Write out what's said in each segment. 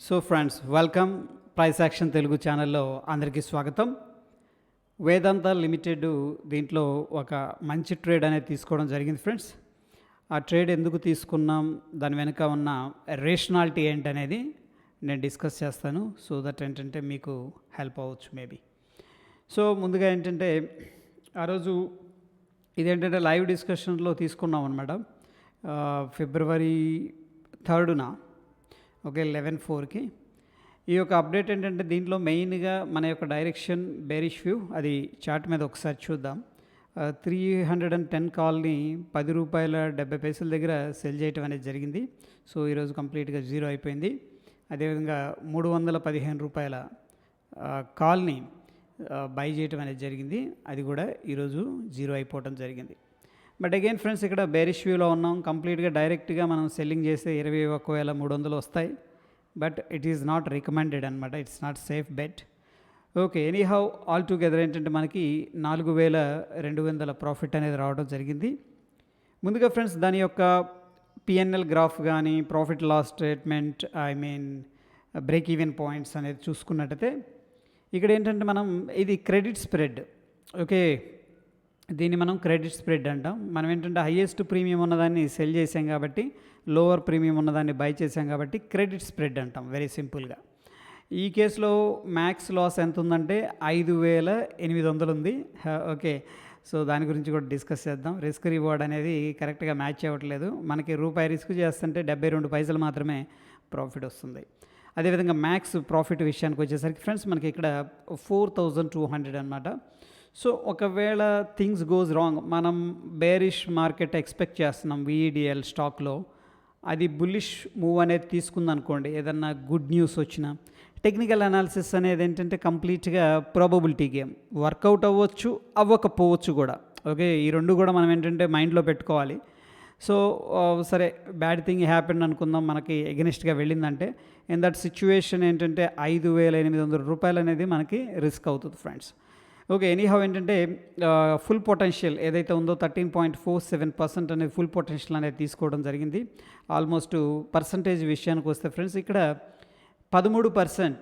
So friends, welcome price action Telugu ఛానల్లో అందరికీ స్వాగతం. వేదాంత లిమిటెడ్ దీంట్లో ఒక మంచి ట్రేడ్ అనేది తీసుకోవడం జరిగింది ఫ్రెండ్స్. ఆ ట్రేడ్ ఎందుకు తీసుకున్నాం, దాని వెనుక ఉన్న రేషనాలిటీ ఏంటనేది నేను డిస్కస్ చేస్తాను. సో దట్ ఏంటంటే మీకు హెల్ప్ అవ్వచ్చు మేబీ. సో ముందుగా ఏంటంటే ఆ రోజు ఇదేంటంటే లైవ్ డిస్కషన్లో తీసుకున్నాం అనమాట. ఫిబ్రవరి 3న ఓకే 11/4కి ఈ యొక్క అప్డేట్ ఏంటంటే దీంట్లో మెయిన్గా మన యొక్క డైరెక్షన్ బేరిష్ వ్యూ, అది చార్ట్ మీద ఒకసారి చూద్దాం. 310 కాల్ని ₹10.70 దగ్గర సెల్ చేయటం అనేది జరిగింది. సో ఈరోజు కంప్లీట్గా జీరో అయిపోయింది. అదేవిధంగా ₹315 కాల్ని బై చేయటం అనేది జరిగింది, అది కూడా ఈరోజు జీరో అయిపోవటం జరిగింది. బట్ అగైన్ ఫ్రెండ్స్, ఇక్కడ బేరిష్ వ్యూలో ఉన్నాం. కంప్లీట్గా డైరెక్ట్గా మనం సెల్లింగ్ చేస్తే 21,300 వస్తాయి. But it is not recommended అనమాట, it's not safe bet. Okay, anyhow all together ఏంటంటే మనకి 4,200 ప్రాఫిట్ అనేది రావడం జరిగింది. ముందుగా ఫ్రెండ్స్, దాని యొక్క పిఎన్ఎల్ గ్రాఫ్ కానీ profit loss statement, break even points అనేది చూసుకున్నట్టయితే ఇక్కడ ఏంటంటే మనం ఇది క్రెడిట్ స్ప్రెడ్. ఓకే, దీన్ని మనం క్రెడిట్ స్ప్రెడ్ అంటాం. మనం ఏంటంటే హైయెస్ట్ ప్రీమియం ఉన్నదాన్ని సెల్ చేసాం కాబట్టి, లోవర్ ప్రీమియం ఉన్నదాన్ని బై చేసాం కాబట్టి క్రెడిట్ స్ప్రెడ్ అంటాం వెరీ సింపుల్గా. ఈ కేసులో మ్యాక్స్ లాస్ ఎంత ఉందంటే 5,800 ఉంది. ఓకే, సో దాని గురించి కూడా డిస్కస్ చేద్దాం. రిస్క్ రివార్డ్ అనేది కరెక్ట్గా మ్యాచ్ అవ్వట్లేదు. మనకి రూపాయి రిస్క్ చేస్తుంటే 72 పైసలు మాత్రమే ప్రాఫిట్ వస్తుంది. అదేవిధంగా మ్యాక్స్ ప్రాఫిట్ విషయానికి వచ్చేసరికి ఫ్రెండ్స్ మనకి ఇక్కడ 4,200 అనమాట. సో ఒకవేళ థింగ్స్ గోజ్ రాంగ్, మనం బేరిష్ మార్కెట్ ఎక్స్పెక్ట్ చేస్తున్నాం VEDL స్టాక్లో, అది బుల్లిష్ మూవ్ అనేది తీసుకుందనుకోండి, ఏదన్నా గుడ్ న్యూస్ వచ్చినా, టెక్నికల్ అనాలిసిస్ అనేది ఏంటంటే కంప్లీట్గా ప్రాబబిలిటీ గేమ్. వర్కౌట్ అవ్వచ్చు, అవ్వకపోవచ్చు కూడా. ఓకే, ఈ రెండు కూడా మనం ఏంటంటే మైండ్లో పెట్టుకోవాలి. సో సరే, బ్యాడ్ థింగ్ హ్యాపెన్ అనుకుందాం, మనకి ఎగెనిస్ట్గా వెళ్ళిందంటే ఇన్ దట్ సిచ్యువేషన్ ఏంటంటే ₹5,800 అనేది మనకి రిస్క్ అవుతుంది ఫ్రెండ్స్. ఓకే, ఎనీహౌ ఏంటంటే ఫుల్ పొటెన్షియల్ ఏదైతే ఉందో 13.47% అనేది ఫుల్ పొటెన్షియల్ అనేది తీసుకోవడం జరిగింది. ఆల్మోస్ట్ పర్సంటేజ్ విషయానికి వస్తే ఫ్రెండ్స్ ఇక్కడ 13%.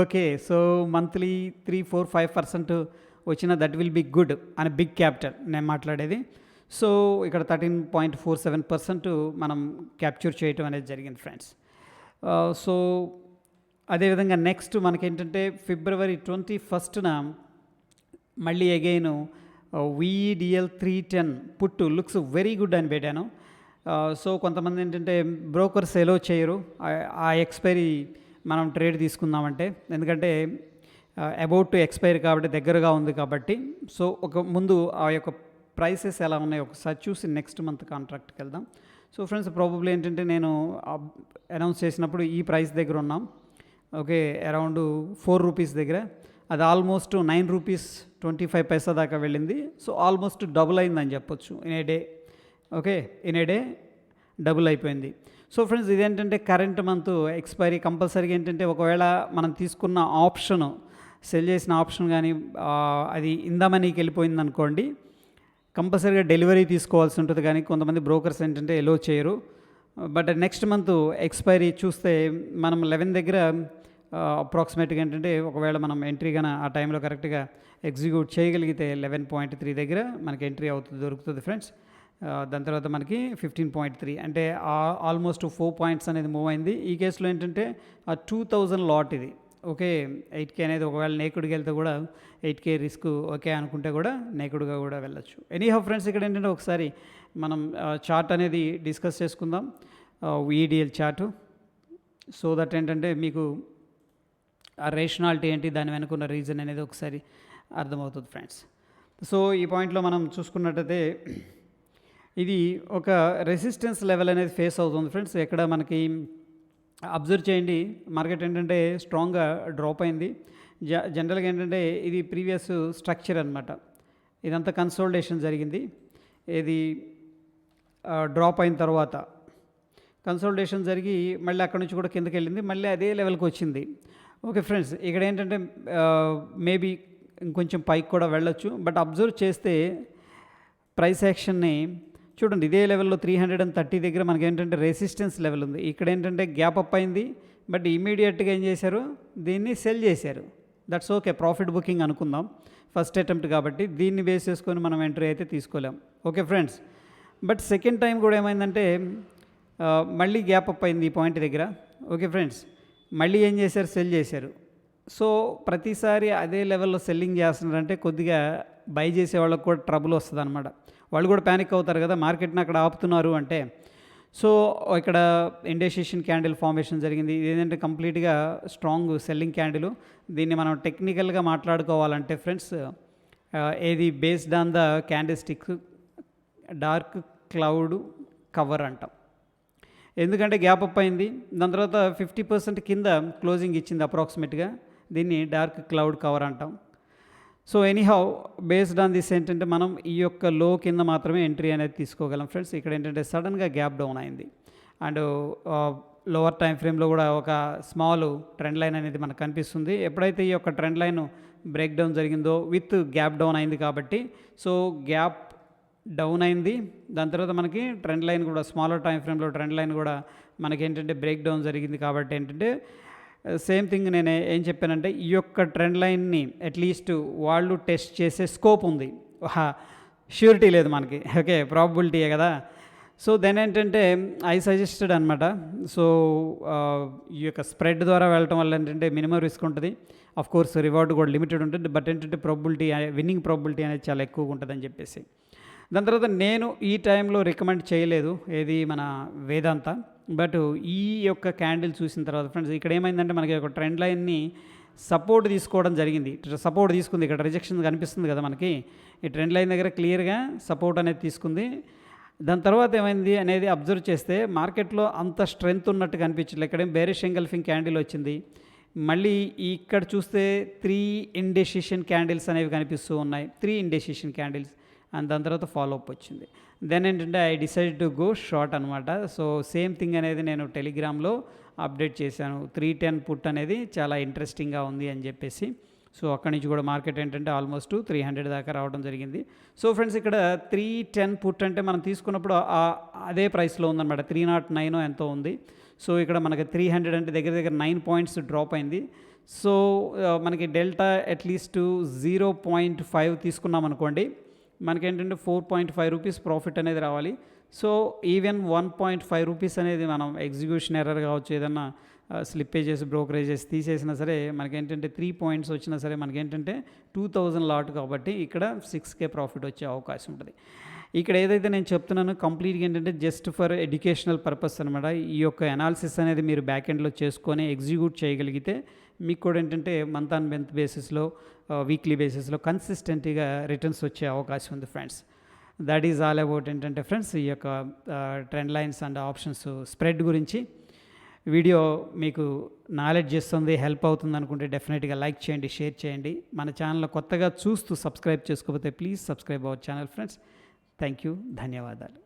ఓకే, సో మంత్లీ 3, 4, 5% వచ్చిన దట్ విల్ బి గుడ్ అని బిగ్ క్యాపిటల్ నేను మాట్లాడేది. సో ఇక్కడ 13.47% మనం క్యాప్చర్ చేయటం అనేది జరిగింది ఫ్రెండ్స్. సో అదేవిధంగా నెక్స్ట్ మనకేంటంటే ఫిబ్రవరి 21న మళ్ళీ అగైన్ VEDL 310 పుట్టు లుక్స్ వెరీ గుడ్ అని పెట్టాను. సో కొంతమంది ఏంటంటే బ్రోకర్స్ ఎలో చేయరు ఆ ఎక్స్పైరీ మనం ట్రేడ్ తీసుకుందామంటే, ఎందుకంటే అబౌట్ టు ఎక్స్పైరీ కాబట్టి దగ్గరగా ఉంది కాబట్టి. సో ఒక ముందు ఆ యొక్క ప్రైసెస్ ఎలా ఉన్నాయో ఒకసారి చూసి నెక్స్ట్ మంత్ కాంట్రాక్ట్కి వెళ్దాం. సో ఫ్రెండ్స్, ప్రాబబ్లీ ఏంటంటే నేను అనౌన్స్ చేసినప్పుడు ఈ ప్రైస్ దగ్గర ఉన్నాం. ఓకే, అరౌండ్ ₹4 దగ్గర, అది ఆల్మోస్ట్ ₹9.25 దాకా వెళ్ళింది. సో ఆల్మోస్ట్ డబుల్ అయిందని చెప్పొచ్చు in a day. Okay, in a day double అయిపోయింది. సో ఫ్రెండ్స్, ఇదేంటంటే కరెంట్ మంత్ ఎక్స్పైరీ కంపల్సరీగా ఏంటంటే ఒకవేళ మనం తీసుకున్న ఆప్షను, సెల్ చేసిన ఆప్షన్ కానీ అది ఇన్ ద మనీకి వెళ్ళిపోయింది అనుకోండి, కంపల్సరీగా డెలివరీ తీసుకోవాల్సి ఉంటుంది. కానీ కొంతమంది బ్రోకర్స్ ఏంటంటే ఎలో చేయరు. బట్ నెక్స్ట్ మంత్ ఎక్స్పైరీ చూస్తే మనం 11 దగ్గర అప్రాక్సిమేట్గా ఏంటంటే ఒకవేళ మనం ఎంట్రీ కానీ ఆ టైంలో కరెక్ట్గా ఎగ్జిక్యూట్ చేయగలిగితే 11.3 దగ్గర మనకి ఎంట్రీ దొరుకుతుంది ఫ్రెండ్స్. దాని తర్వాత మనకి 15.3 అంటే ఆల్మోస్ట్ 4 పాయింట్స్ అనేది మూవ్ అయింది. ఈ కేసులో ఏంటంటే 2,000 లాట్ ఇది. ఓకే, 8K అనేది ఒకవేళ నేకుడ్కి వెళ్తే కూడా 8K రిస్క్ ఓకే అనుకుంటే కూడా నేకుడ్గా కూడా వెళ్ళచ్చు. ఎనీహౌ ఫ్రెండ్స్, ఇక్కడ ఏంటంటే ఒకసారి మనం చార్ట్ అనేది డిస్కస్ చేసుకుందాం, VEDL చార్టు. సో దట్ ఏంటంటే మీకు ఆ రేషనాలిటీ ఏంటి, దాని వెనుకున్న రీజన్ అనేది ఒకసారి అర్థమవుతుంది ఫ్రెండ్స్. సో ఈ పాయింట్లో మనం చూసుకున్నట్టయితే ఇది ఒక రెసిస్టెన్స్ లెవెల్ అనేది ఫేస్ అవుతుంది ఫ్రెండ్స్. ఎక్కడ మనకి అబ్జర్వ్ చేయండి, మార్కెట్ ఏంటంటే స్ట్రాంగ్గా డ్రాప్ అయింది. జనరల్గా ఏంటంటే ఇది ప్రీవియస్ స్ట్రక్చర్ అనమాట, ఇదంతా కన్సోలిడేషన్ జరిగింది. ఇది డ్రాప్ అయిన తర్వాత కన్సోలిడేషన్ జరిగి మళ్ళీ అక్కడ నుంచి కూడా కిందకి వెళ్ళింది, మళ్ళీ అదే లెవెల్కి వచ్చింది. ఓకే ఫ్రెండ్స్, ఇక్కడ ఏంటంటే మేబీ ఇంకొంచెం పైకి కూడా వెళ్ళొచ్చు. బట్ అబ్జర్వ్ చేస్తే ప్రైస్ యాక్షన్ని చూడండి, ఇదే లెవెల్లో 330 దగ్గర మనకి ఏంటంటే రెసిస్టెన్స్ లెవెల్ ఉంది. ఇక్కడ ఏంటంటే గ్యాప్ అప్ అయింది, బట్ ఇమీడియట్గా ఏం చేశారు, దీన్ని సెల్ చేశారు. దట్స్ ఓకే, ప్రాఫిట్ బుకింగ్ అనుకుందాం, ఫస్ట్ అటెంప్ట్ కాబట్టి దీన్ని బేస్ చేసుకొని మనం ఎంట్రీ అయితే తీసుకోలేం. Okay friends, but second time కూడా ఏమైందంటే మళ్ళీ గ్యాప్ అప్ అయింది ఈ పాయింట్ దగ్గర. ఓకే ఫ్రెండ్స్, మళ్ళీ ఏం చేశారు, సెల్ చేశారు. సో ప్రతిసారి అదే లెవెల్లో సెల్లింగ్ చేస్తున్నారంటే కొద్దిగా బై చేసే వాళ్ళకి కూడా ట్రబుల్ వస్తుంది అనమాట. వాళ్ళు కూడా ప్యానిక్ అవుతారు కదా, మార్కెట్ని అక్కడ ఆపుతున్నారు అంటే. సో ఇక్కడ ఇండెసిషన్ క్యాండిల్ ఫార్మేషన్ జరిగింది. ఇది ఏంటంటే కంప్లీట్గా స్ట్రాంగ్ సెల్లింగ్ క్యాండిల్. దీన్ని మనం టెక్నికల్గా మాట్లాడుకోవాలంటే ఫ్రెండ్స్, ఏది based on the candle stick dark cloud cover అంటాం. ఎందుకంటే గ్యాప్ అప్ అయింది, దాని తర్వాత 50% కింద క్లోజింగ్ ఇచ్చింది అప్రాక్సిమేట్గా. దీన్ని డార్క్ క్లౌడ్ కవర్ అంటాం. So anyhow based on this ఏంటంటే మనం ఈ యొక్క లో కింద మాత్రమే ఎంట్రీ అనేది తీసుకోగలం ఫ్రెండ్స్. ఇక్కడ ఏంటంటే సడన్గా గ్యాప్ డౌన్ అయింది అండ్ లోవర్ టైం ఫ్రేమ్లో కూడా ఒక స్మాల్ ట్రెండ్ లైన్ అనేది మనకు కనిపిస్తుంది. ఎప్పుడైతే ఈ యొక్క ట్రెండ్ లైన్ బ్రేక్ డౌన్ జరిగిందో విత్ గ్యాప్ డౌన్ అయింది కాబట్టి, సో గ్యాప్ డౌన్ అయింది. దాని తర్వాత మనకి ట్రెండ్ లైన్ కూడా స్మాలర్ టైం ఫ్రేమ్లో ట్రెండ్ లైన్ కూడా మనకి ఏంటంటే బ్రేక్ డౌన్ జరిగింది. కాబట్టి ఏంటంటే సేమ్ థింగ్ నేను ఏం చెప్పానంటే ఈ యొక్క ట్రెండ్ లైన్ని అట్లీస్ట్ వాళ్ళు టెస్ట్ చేసే స్కోప్ ఉంది, ష్యూరిటీ లేదు మనకి. ఓకే, ప్రాబబిలిటీయే కదా. సో దెన్ ఏంటంటే ఐ సజెస్టెడ్ అనమాట. సో ఈ యొక్క స్ప్రెడ్ ద్వారా వెళ్ళటం వల్ల ఏంటంటే మినిమం రిస్క్ ఉంటుంది, ఆఫ్ కోర్స్ రివార్డ్ కూడా లిమిటెడ్ ఉంటుంది, బట్ ఏంటంటే ప్రాబబిలిటీ, విన్నింగ్ ప్రాబబిలిటీ అనేది చాలా ఎక్కువగా ఉంటుందని చెప్పేసి. దాని తర్వాత నేను ఈ టైంలో రికమెండ్ చేయలేదు ఏది మన వేదాంత. బట్ ఈ యొక్క క్యాండిల్ చూసిన తర్వాత ఫ్రెండ్స్ ఇక్కడ ఏమైందంటే మనకి ఒక ట్రెండ్ లైన్ని సపోర్ట్ తీసుకోవడం జరిగింది. సపోర్ట్ తీసుకుంది, ఇక్కడ రిజెక్షన్ కనిపిస్తుంది కదా మనకి, ఈ ట్రెండ్ లైన్ దగ్గర క్లియర్గా సపోర్ట్ అనేది తీసుకుంది. దాని తర్వాత ఏమైంది అనేది అబ్జర్వ్ చేస్తే మార్కెట్లో అంత స్ట్రెంగ్త్ ఉన్నట్టు కనిపించట్లేదు. ఇక్కడేం బేరిష్ ఎంగల్ఫింగ్ క్యాండిల్ వచ్చింది. మళ్ళీ ఇక్కడ చూస్తే 3 ఇండెసిషన్ క్యాండిల్స్ అనేవి కనిపిస్తూ ఉన్నాయి, 3 ఇండెసిషన్ క్యాండిల్స్. అండ్ దాని తర్వాత ఫాలో అప్ వచ్చింది. దెన్ ఏంటంటే I decide to go short అనమాట. సో సేమ్ థింగ్ అనేది నేను టెలిగ్రామ్లో అప్డేట్ చేశాను. 310 పుట్ అనేది చాలా ఇంట్రెస్టింగ్గా ఉంది అని చెప్పేసి. సో అక్కడి నుంచి కూడా మార్కెట్ ఏంటంటే ఆల్మోస్ట్ 300 దాకా రావడం జరిగింది. సో ఫ్రెండ్స్ ఇక్కడ 310 పుట్ అంటే మనం తీసుకున్నప్పుడు అదే ప్రైస్లో ఉందన్నమాట, 309 ఎంతో ఉంది. సో ఇక్కడ మనకి 300 అంటే దగ్గర దగ్గర 9 పాయింట్స్ డ్రాప్ అయింది. సో మనకి డెల్టా అట్లీస్ట్ 0.5 తీసుకున్నాం అనుకోండి, మనకేంటంటే 4.5 రూపీస్ ప్రాఫిట్ అనేది రావాలి. సో ఈవెన్ 1.5 రూపీస్ అనేది మనం ఎగ్జిక్యూషన్ ఎర్రర్ కావచ్చు, ఏదన్నా స్లిప్పేజెస్ బ్రోకరేజెస్ తీసేసినా సరే మనకేంటంటే 3 పాయింట్స్ వచ్చినా సరే మనకేంటంటే 2000 లాట్ కాబట్టి ఇక్కడ 6K ప్రాఫిట్ వచ్చే అవకాశం ఉంటుంది. ఇక్కడ ఏదైతే నేను చెప్తున్నానో కంప్లీట్గా ఏంటంటే జస్ట్ ఫర్ ఎడ్యుకేషనల్ పర్పస్ అనమాట. ఈ యొక్క అనాలిసిస్ అనేది మీరు బ్యాక్ ఎండ్లో చేసుకొని ఎగ్జిక్యూట్ చేయగలిగితే మీకు కూడా ఏంటంటే మంత్ ఆన్ మంత్ బేసిస్లో, వీక్లీ బేసిస్లో కన్సిస్టెంట్గా రిటర్న్స్ వచ్చే అవకాశం ఉంది friends. That is all about ఏంటంటే ఫ్రెండ్స్ ఈ యొక్క trend lines and options spread గురించి. వీడియో మీకు నాలెడ్జ్ ఇస్తుంది, హెల్ప్ అవుతుంది అనుకుంటే డెఫినెట్గా లైక్ చేయండి, షేర్ చేయండి. మన ఛానల్ కొత్తగా చూస్తూ సబ్స్క్రైబ్ చేసుకోకపోతే please subscribe our channel friends. Thank you, ధన్యవాదాలు.